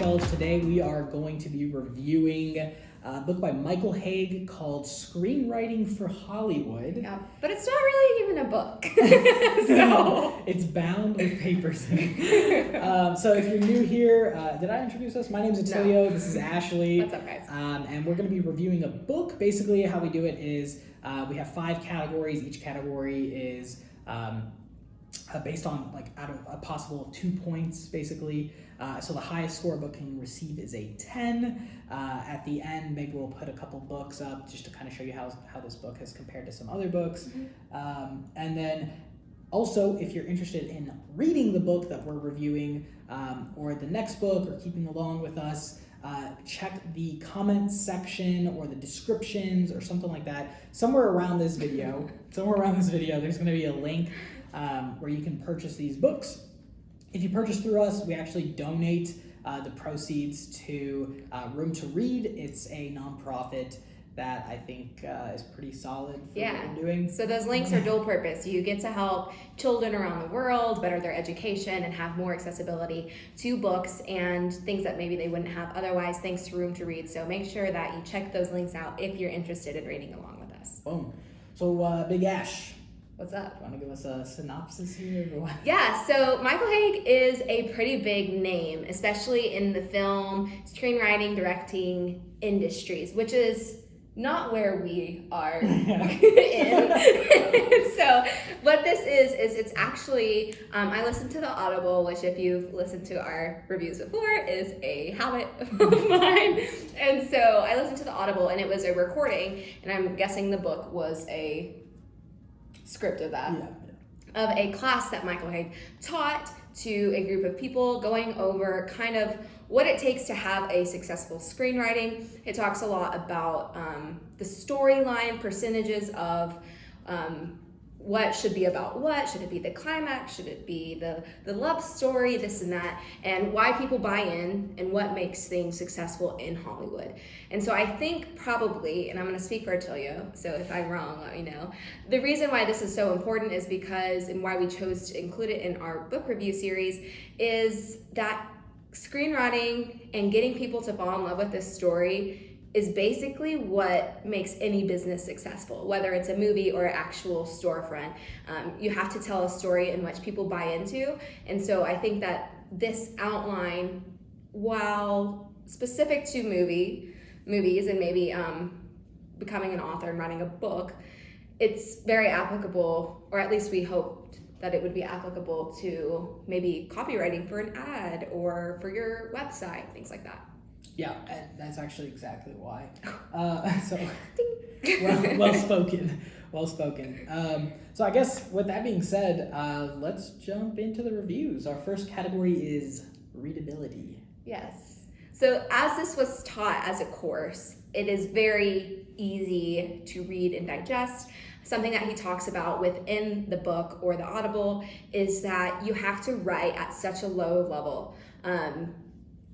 bookshelves. Today we are going to be reviewing a book by Michael Hauge called Screenwriting for Hollywood. Yeah, but it's not really even a book. So it's bound with papers in it. So if you're new here, did I introduce us? My name's Attilio. No. This is Ashley. What's up, guys? And we're going to be reviewing a book. Basically, how we do it is we have 5 categories. Each category is based on out of a possible 2 points, basically. So the highest score a book can receive is a 10. At the end, maybe we'll put a couple books up just to kind of show you how this book has compared to some other books. Mm-hmm. And then also, if you're interested in reading the book that we're reviewing or the next book or keeping along with us, check the comments section or the descriptions or something like that. Somewhere around this video, there's going to be a link where you can purchase these books. If you purchase through us, we actually donate the proceeds to Room to Read. It's a nonprofit that I think is pretty solid for what we're doing. So those links are dual purpose. You get to help children around the world better their education and have more accessibility to books and things that maybe they wouldn't have otherwise thanks to Room to Read. So make sure that you check those links out if you're interested in reading along with us. Boom. So Big Ash. What's up? Do you want to give us a synopsis here? Or what? Yeah, so Michael Hauge is a pretty big name, especially in the film, screenwriting, directing industries, which is not where we are in. So what this is it's actually, I listened to the Audible, which if you've listened to our reviews before is a habit of mine. And so I listened to the Audible and it was a recording, and I'm guessing the book was a script of that, of a class that Michael Hauge taught to a group of people, going over kind of what it takes to have a successful screenwriting. It talks a lot about the storyline percentages of what should be about what. Should it be the climax? Should it be the love story, this and that, and why people buy in and what makes things successful in Hollywood. And so I think probably, and I'm going to speak for Attilio, so if I'm wrong, let me know. The reason why this is so important is because, and why we chose to include it in our book review series, is that screenwriting and getting people to fall in love with this story is basically what makes any business successful, whether it's a movie or an actual storefront. You have to tell a story in which people buy into. And so I think that this outline, while specific to movies and maybe becoming an author and writing a book, it's very applicable, or at least we hoped that it would be applicable to maybe copywriting for an ad or for your website, things like that. Yeah, and that's actually exactly why. Well spoken. So I guess with that being said, let's jump into the reviews. Our first category is readability. Yes. So as this was taught as a course, it is very easy to read and digest. Something that he talks about within the book or the Audible is that you have to write at such a low level, a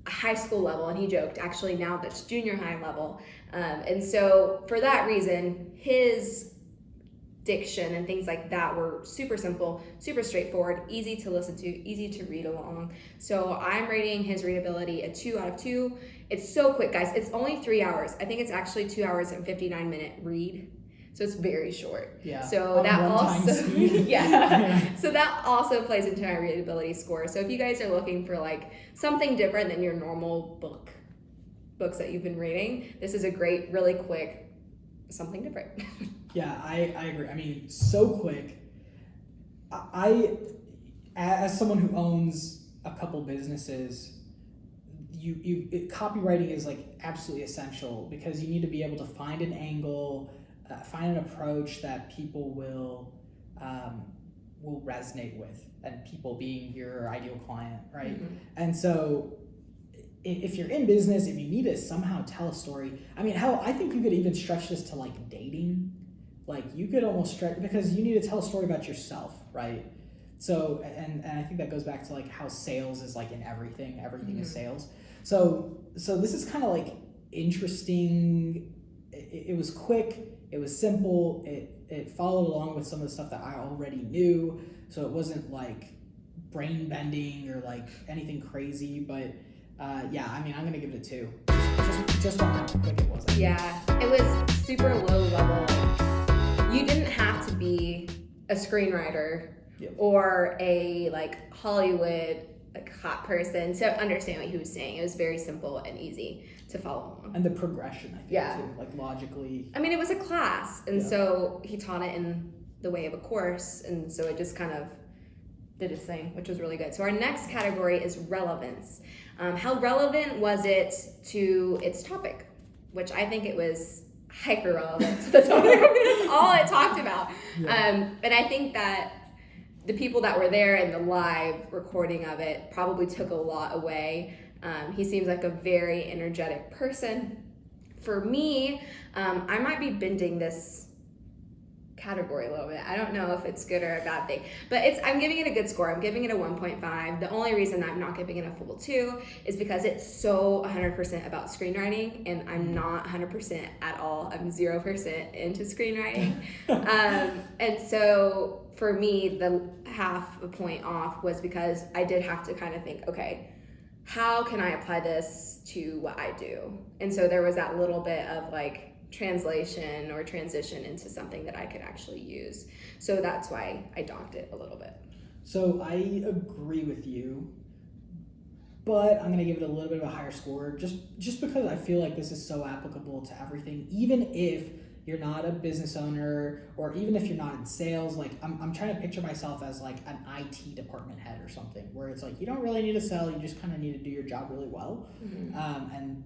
high school level, and he joked, actually now that's junior high level. And so for that reason, his diction and things like that were super simple, super straightforward, easy to listen to, easy to read along. So I'm rating his readability a 2 out of 2. It's so quick, guys. It's only 3 hours. I think it's actually 2 hours and 59-minute read. So it's very short. Yeah. So that also, So that also plays into my readability score. So if you guys are looking for something different than your normal books that you've been reading, this is a great, really quick, something different. Yeah, I agree. I mean, so quick. I, as someone who owns a couple businesses, copywriting is absolutely essential, because you need to be able to find an angle, find an approach that people will resonate with, and people being your ideal client, right? Mm-hmm. And so if you're in business, if you need to somehow tell a story, I mean, hell, I think you could even stretch this to dating. You could almost stretch, because you need to tell a story about yourself, right? So, and I think that goes back to how sales is in everything mm-hmm. is sales. So this is kind of interesting. It was quick. It was simple. It followed along with some of the stuff that I already knew. So it wasn't brain bending or anything crazy, but Yeah, I mean, I'm gonna give it a 2. Just on how quick it was. Yeah, it was super low level. You didn't have to be a screenwriter or a like Hollywood like hot person to understand what he was saying. It was very simple and easy to follow along. And the progression, I think, too, like logically. I mean, it was a class, and so he taught it in the way of a course, and so it just kind of did its thing, which was really good. So our next category is relevance. How relevant was it to its topic? Which I think it was hyper relevant to the topic. That's all it talked about. And I think that the people that were there in the live recording of it probably took a lot away. He seems like a very energetic person. For me, I might be bending this category a little bit. I don't know if it's good or a bad thing, but I'm giving it a good score. I'm giving it a 1.5. The only reason I'm not giving it a full 2 is because it's so 100% about screenwriting, and I'm not 100% at all. I'm 0% into screenwriting. And so for me, the half a point off was because I did have to kind of think, okay, how can I apply this to what I do? And so there was that little bit of like translation or transition into something that I could actually use. So that's why I docked it a little bit. So I agree with you, but I'm gonna give it a little bit of a higher score just because I feel like this is so applicable to everything, even if you're not a business owner or even if you're not in sales. Like I'm trying to picture myself as like an IT department head or something, where it's like you don't really need to sell, you just kind of need to do your job really well. And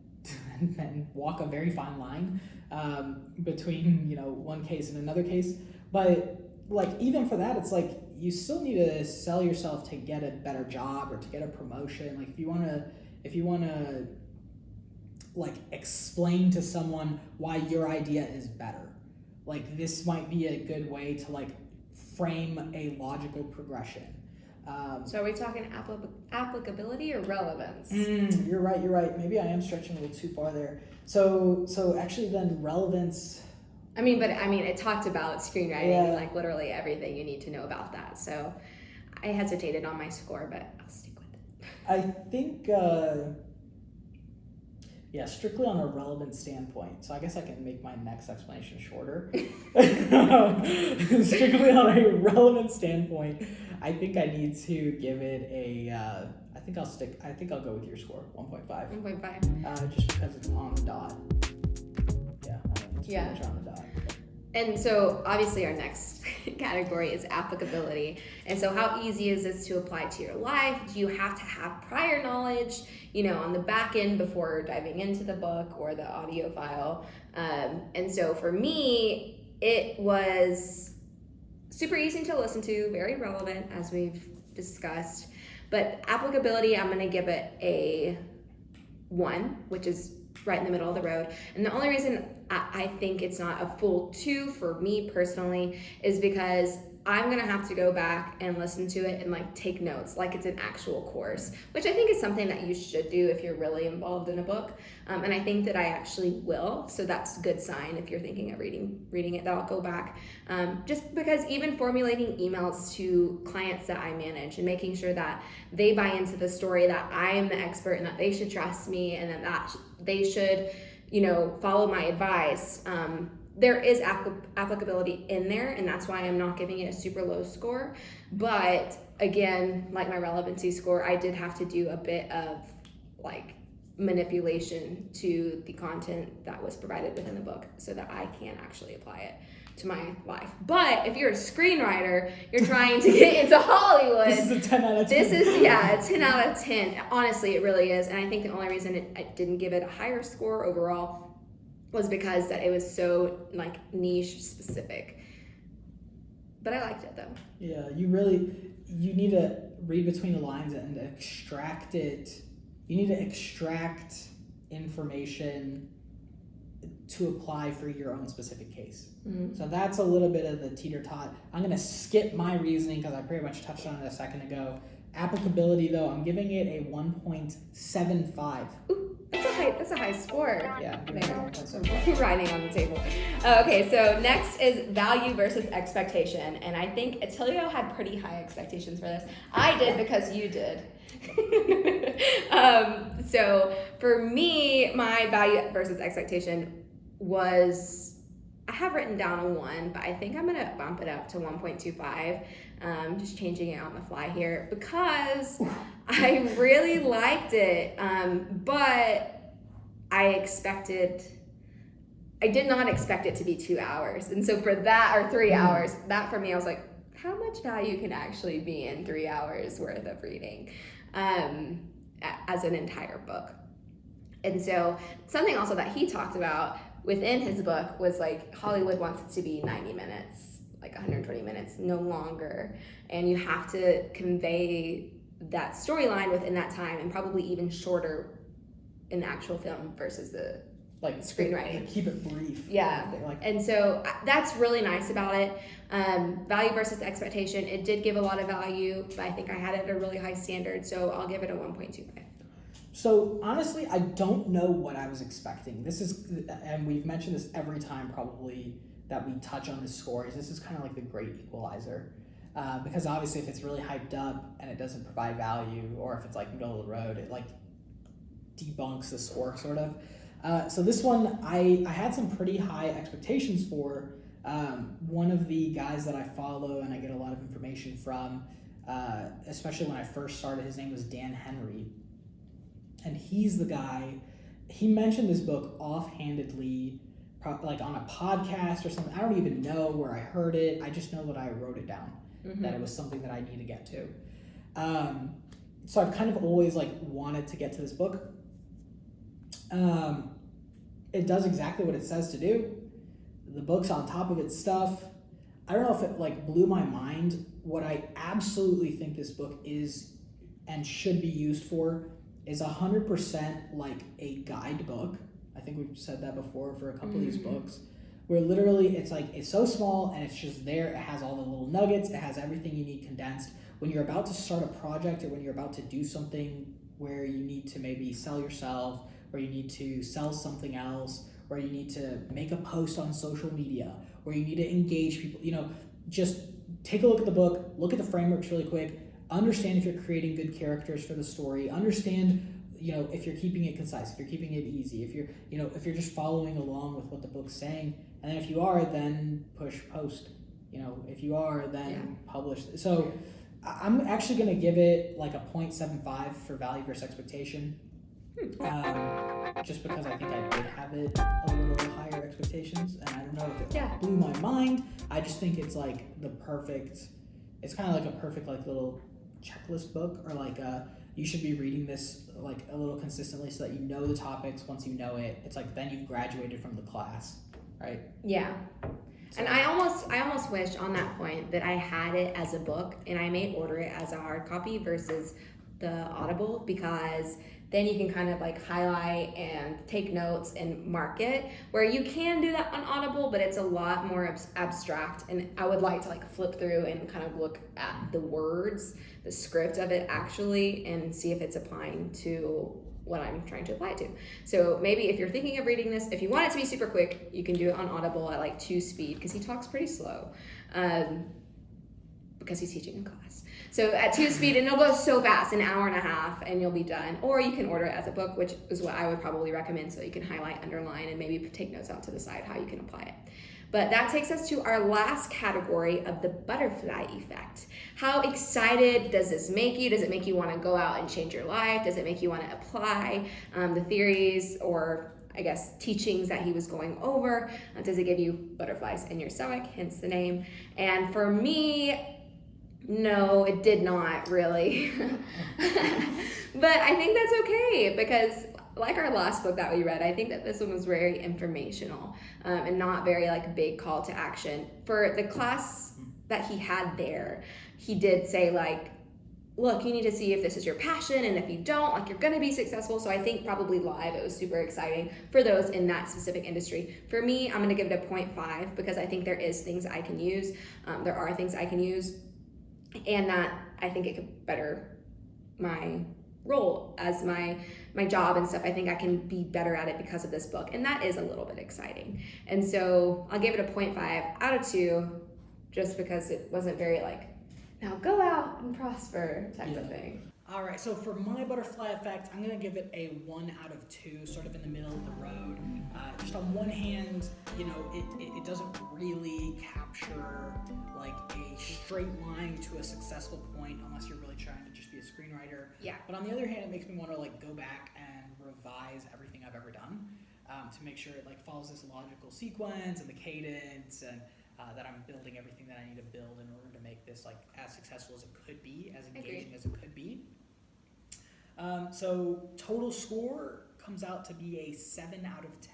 walk a very fine line between one case and another case. But like even for that, it's like you still need to sell yourself to get a better job or to get a promotion. Like if you want to like explain to someone why your idea is better, like this might be a good way to like frame a logical progression. So are we talking applicability or relevance? You're right. Maybe I am stretching a little too far there. So actually then relevance. I mean, it talked about screenwriting, like literally everything you need to know about that. So I hesitated on my score, but I'll stick with it. I think, strictly on a relevant standpoint. So I guess I can make my next explanation shorter. Strictly on a relevant standpoint, I think I need to give it a, I think I'll go with your score, 1.5. 1.5. Just because it's on the dot. Yeah, I think it's pretty much on the dot. And so obviously our next category is applicability. And so how easy is this to apply to your life? Do you have to have prior knowledge, on the back end before diving into the book or the audio file? And so for me, it was super easy to listen to, very relevant as we've discussed. But applicability, I'm going to give it a 1, which is right in the middle of the road. And the only reason I think it's not a full 2 for me personally is because I'm gonna have to go back and listen to it and like take notes like it's an actual course, which I think is something that you should do if you're really involved in a book. And I think that I actually will, so that's a good sign if you're thinking of reading it, that I'll go back. Just because even formulating emails to clients that I manage and making sure that they buy into the story, that I am the expert and that they should trust me and that they should, follow my advice. There is applicability in there, and that's why I'm not giving it a super low score. But again, like my relevancy score, I did have to do a bit of like manipulation to the content that was provided within the book so that I can actually apply it to my life. But if you're a screenwriter, you're trying to get into Hollywood. This is a 10 out of 10. This is, a 10 out of 10. Honestly, it really is. And I think the only reason I didn't give it a higher score overall was because that it was so like niche specific. But I liked it though. Yeah, you need to read between the lines and extract it. You need to extract information to apply for your own specific case. So that's a little bit of the teeter-tot. I'm going to skip my reasoning because I pretty much touched on it a second ago. Applicability though, I'm giving it a 1.75. Ooh, that's a That's a high score. Yeah. There. That's okay. Writing on the table. Okay, so next is value versus expectation. And I think Attilio had pretty high expectations for this. I did because you did. So for me, my value versus expectation was, I have written down a 1, but I think I'm going to bump it up to 1.25. Just changing it on the fly here because I really liked it. But I did not expect it to be 2 hours. And so for that, or 3 hours, that for me, I was like, how much value can actually be in 3 hours worth of reading as an entire book? And so something also that he talked about within his book was like Hollywood wants it to be 90 minutes, like 120 minutes, no longer. And you have to convey that storyline within that time and probably even shorter in the actual film versus the like screenwriting. Keep it brief. Yeah. And so that's really nice about it. Value versus expectation. It did give a lot of value, but I think I had it at a really high standard, so I'll give it a 1.25. So honestly, I don't know what I was expecting. This is, and we've mentioned this every time probably that we touch on the scores. This is kind of like the great equalizer. Because obviously if it's really hyped up and it doesn't provide value, or if it's like middle of the road, it like debunks the score sort of. So this one, I had some pretty high expectations for. One of the guys that I follow and I get a lot of information from, especially when I first started, his name was Dan Henry. And he's the guy, he mentioned this book offhandedly, like on a podcast or something. I don't even know where I heard it. I just know that I wrote it down, that it was something that I need to get to. So I've kind of always like wanted to get to this book. It does exactly what it says to do. The book's on top of its stuff. I don't know if it like blew my mind. What I absolutely think this book is and should be used for is 100% like a guidebook. I think we've said that before for a couple of these books, where literally it's like, it's so small and it's just there. It has all the little nuggets. It has everything you need condensed. When you're about to start a project or when you're about to do something where you need to maybe sell yourself, or you need to sell something else, or you need to make a post on social media, or you need to engage people, just take a look at the book, look at the frameworks really quick, understand if you're creating good characters for the story, understand, if you're keeping it concise, if you're keeping it easy, if you're just following along with what the book's saying, and then if you are, then push post, if you are, then publish. So I'm actually going to give it like a 0.75 for value versus expectation. Just because I think I did have it a little higher expectations, and I don't know if it blew my mind. I just think it's like it's kind of like a perfect like little checklist book, or like you should be reading this like a little consistently so that you know the topics. Once you know it, it's like then you've graduated from the class, right? Yeah. So. And I almost wish on that point that I had it as a book and I may order it as a hard copy versus the Audible, because then you can kind of like highlight and take notes and mark it, where you can do that on Audible, but it's a lot more abstract. And I would like to like flip through and kind of look at the words, the script of it actually, and see if it's applying to what I'm trying to apply to. So maybe if you're thinking of reading this, if you want it to be super quick, you can do it on Audible at like 2 speed, because he talks pretty slow, because he's teaching a class. So at 2 speed, and it'll go so fast, an hour and a half, and you'll be done. Or you can order it as a book, which is what I would probably recommend, so you can highlight, underline, and maybe take notes out to the side how you can apply it. But that takes us to our last category of the butterfly effect. How excited does this make you? Does it make you want to go out and change your life? Does it make you want to apply the theories or I guess teachings that he was going over? Does it give you butterflies in your stomach, hence the name? And for me, no, it did not really. But I think that's okay, because like our last book that we read, I think that this one was very informational and not very like big call to action. For the class that he had there, he did say like, look, you need to see if this is your passion, and if you don't, like you're gonna be successful. So I think probably live, it was super exciting for those in that specific industry. For me, I'm gonna give it a 0.5 because I think there is things I can use. There are things I can use, and that I think it could better my role as my job and stuff. I think I can be better at it because of this book, and that is a little bit exciting. And so I'll give it a 0.5 out of 2, just because it wasn't very like, now go out and prosper type of thing. All right, so for my butterfly effect, I'm gonna give it a 1 out of 2, sort of in the middle of the road. Just on one hand, you know, it doesn't really capture like a straight line to a successful point unless you're really trying to just be a screenwriter. Yeah. But on the other hand, it makes me want to like go back and revise everything I've ever done to make sure it like follows this logical sequence and the cadence, and that I'm building everything that I need to build in order to make this like as successful as it could be, as engaging as it could be. So total score comes out to be a 7 out of 10.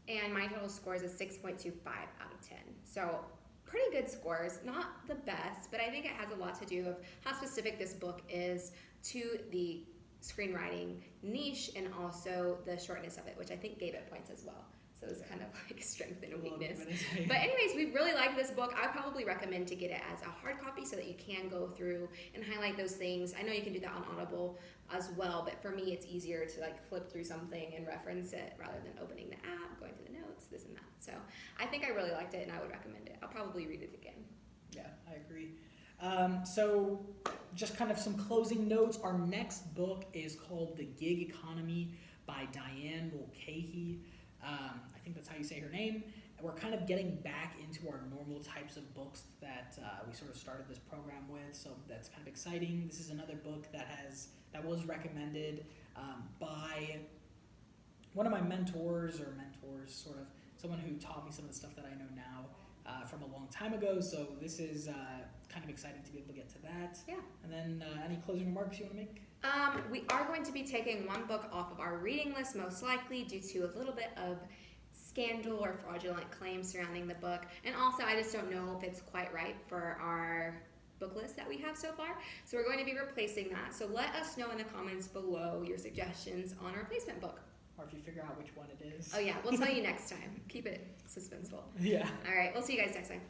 And my total score is a 6.25 out of 10. So pretty good scores, not the best, but I think it has a lot to do with how specific this book is to the screenwriting niche and also the shortness of it, which I think gave it points as well. So it's kind of like strength and weakness. But anyways, we really like this book. I probably recommend to get it as a hard copy so that you can go through and highlight those things. I know you can do that on Audible as well, but for me it's easier to like flip through something and reference it rather than opening the app, going to the notes, this and that. So I think I really liked it and I would recommend it. I'll probably read it again. Yeah, I agree. So just kind of some closing notes. Our next book is called The Gig Economy by Diane Mulcahy. I think that's how you say her name. And we're kind of getting back into our normal types of books that we sort of started this program with, so that's kind of exciting. This is another book that was recommended by one of my mentors, sort of someone who taught me some of the stuff that I know now from a long time ago. So this is kind of exciting to be able to get to that. Yeah. And then any closing remarks you want to make? We are going to be taking one book off of our reading list, most likely due to a little bit of scandal or fraudulent claims surrounding the book. And also, I just don't know if it's quite right for our book list that we have so far. So we're going to be replacing that. So let us know in the comments below your suggestions on our replacement book. Or if you figure out which one it is. Oh yeah, we'll tell you next time. Keep it suspenseful. Yeah. All right, we'll see you guys next time.